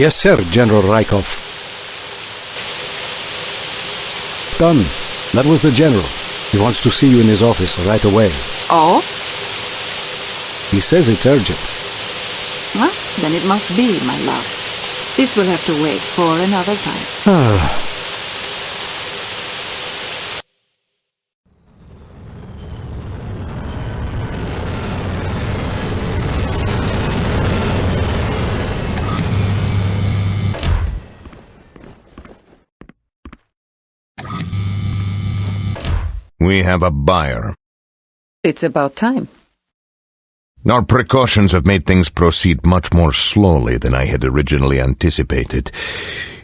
Yes, sir, General Rykov. Done. That was the General. He wants to see you in his office right away. Oh? He says it's urgent. Well, then it must be, my love. This will have to wait for another time. We have a buyer. It's about time. Our precautions have made things proceed much more slowly than I had originally anticipated.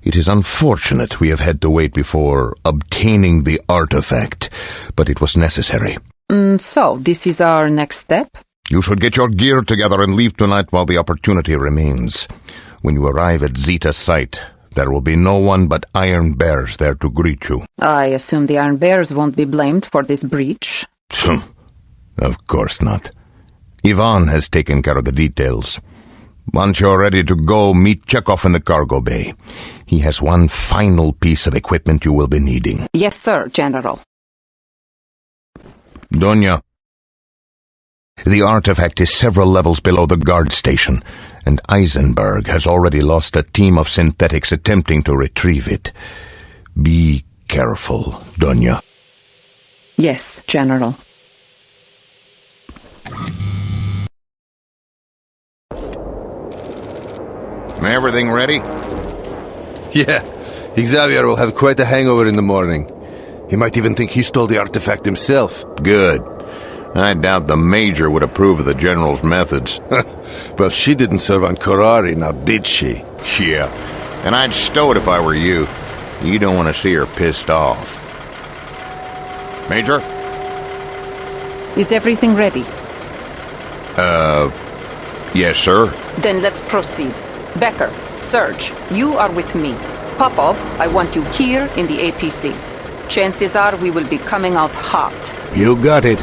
It is unfortunate we have had to wait before obtaining the artifact, but it was necessary. So, this is our next step? You should get your gear together and leave tonight while the opportunity remains. When you arrive at Zeta Site, there will be no one but Iron Bears there to greet you. I assume the Iron Bears won't be blamed for this breach. Of course not. Ivan has taken care of the details. Once you're ready to go, meet Chekhov in the cargo bay. He has one final piece of equipment you will be needing. Yes, sir, General. Dunya. The artifact is several levels below the guard station, and Eisenberg has already lost a team of synthetics attempting to retrieve it. Be careful, Dunya. Yes, General. Everything ready? Yeah, Xavier will have quite a hangover in the morning. He might even think he stole the artifact himself. Good. I doubt the Major would approve of the General's methods. Well, she didn't serve on Korari, now did she? Yeah, and I'd stow it if I were you. You don't want to see her pissed off. Major? Is everything ready? Yes, sir. Then let's proceed. Becker, Serge, you are with me. Popov, I want you here in the APC. Chances are we will be coming out hot. You got it.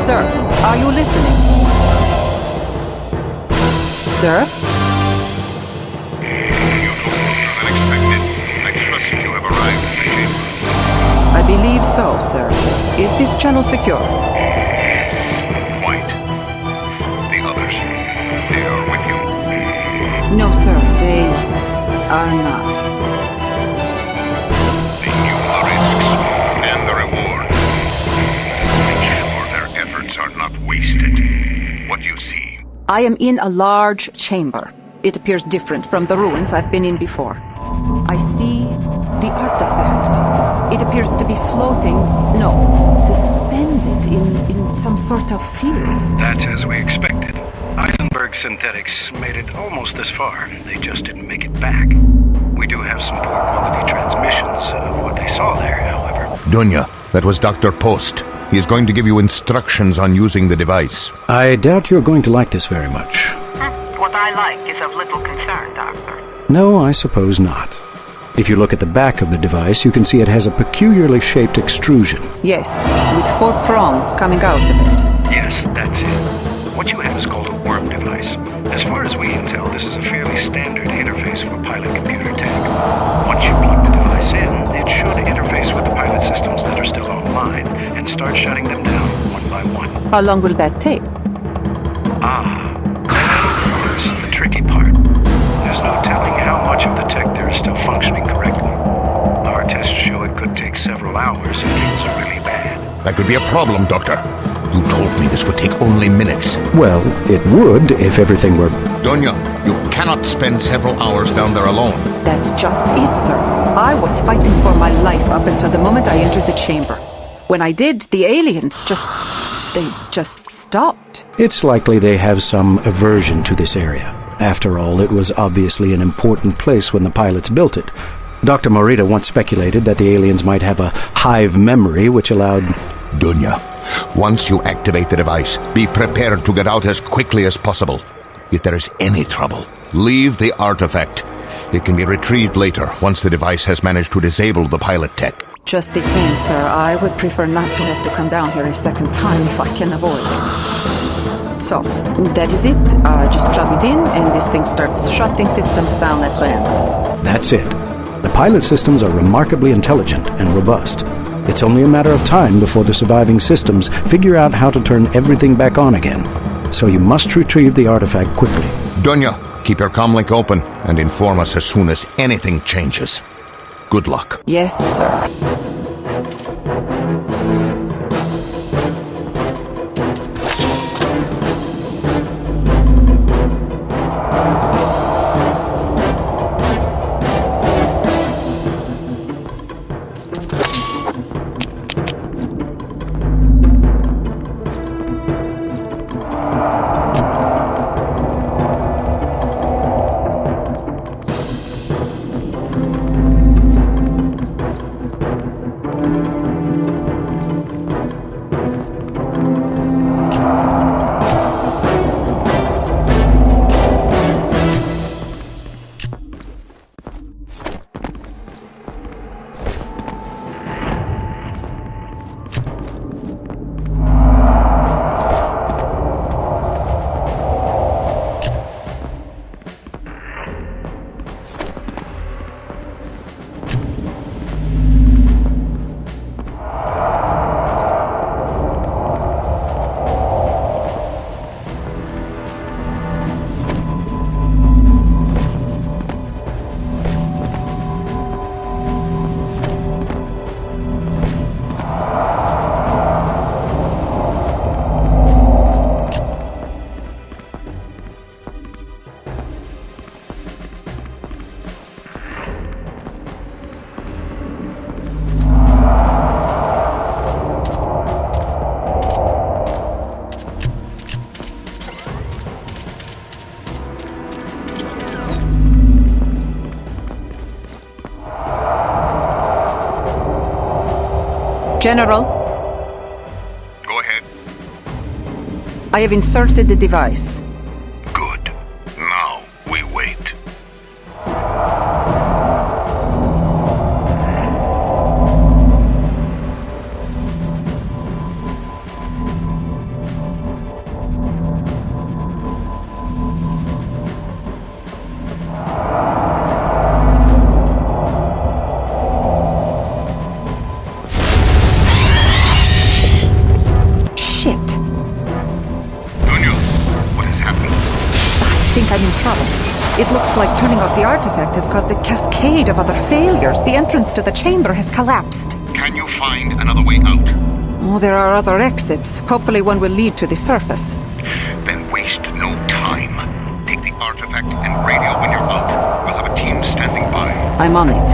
Sir, are you listening? Sir? I trust you have arrived at the chamber. I believe so, sir. Is this channel secure? Yes, quite. The others, they are with you. No, sir, they are not. They knew the risks and the reward. Make sure their efforts are not wasted. What do you see? I am in a large chamber. It appears different from the ruins I've been in before. I see the artifact. It appears to be floating, suspended in some sort of field. That's as we expected. Eisenberg synthetics made it almost this far. They just didn't make it back. We do have some poor quality transmissions of what they saw there, however. Dunya, that was Dr. Post. He is going to give you instructions on using the device. I doubt you're going to like this very much. What I like is of little concern, Doctor. No, I suppose not. If you look at the back of the device, you can see it has a peculiarly shaped extrusion. Yes, with 4 prongs coming out of it. Yes, that's it. What you have is called a worm device. As far as we can tell, this is a fairly standard interface for pilot computer tech. Once you plug the device in, it should interface with the pilot systems that are still online and start shutting them down one by one. How long will that take? That's the tricky part. There's no telling how much of the tech there is still functioning correctly. Our tests show it could take several hours if things are really bad. That could be a problem, Doctor. You told me this would take only minutes. Well, it would if everything were... Dunya, you cannot spend several hours down there alone. That's just it, sir. I was fighting for my life up until the moment I entered the chamber. When I did, the aliens they just stopped. It's likely they have some aversion to this area. After all, it was obviously an important place when the pilots built it. Dr. Morita once speculated that the aliens might have a hive memory which allowed... Dunya, once you activate the device, be prepared to get out as quickly as possible. If there is any trouble, leave the artifact. It can be retrieved later once the device has managed to disable the pilot tech. Just the same, sir. I would prefer not to have to come down here a second time if I can avoid it. So, that is it. Just plug it in, and this thing starts shutting systems down at random. That's it. The pilot systems are remarkably intelligent and robust. It's only a matter of time before the surviving systems figure out how to turn everything back on again. So you must retrieve the artifact quickly. Dunya, keep your comlink open and inform us as soon as anything changes. Good luck. Yes, sir. General, Go ahead. I have inserted the device. Good. Now we wait. Shit. Dunya, what has happened? I think I'm in trouble. It looks like turning off the artifact has caused a cascade of other failures. The entrance to the chamber has collapsed. Can you find another way out? Oh, there are other exits. Hopefully one will lead to the surface. Then waste no time. Take the artifact and radio when you're out. We'll have a team standing by. I'm on it.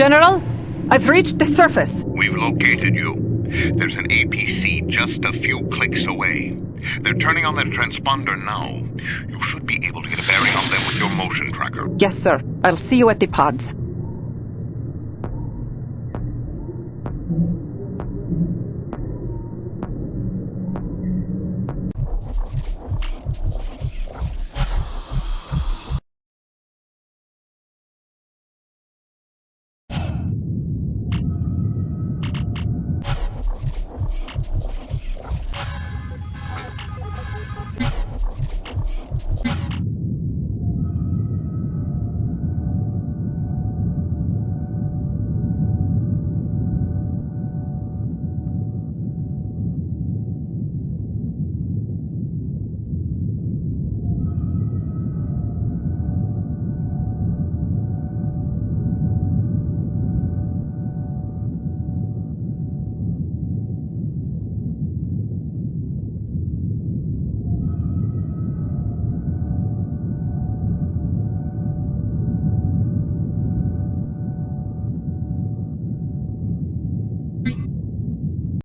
General, I've reached the surface. We've located you. There's an APC just a few clicks away. They're turning on their transponder now. You should be able to get a bearing on them with your motion tracker. Yes, sir. I'll see you at the pods.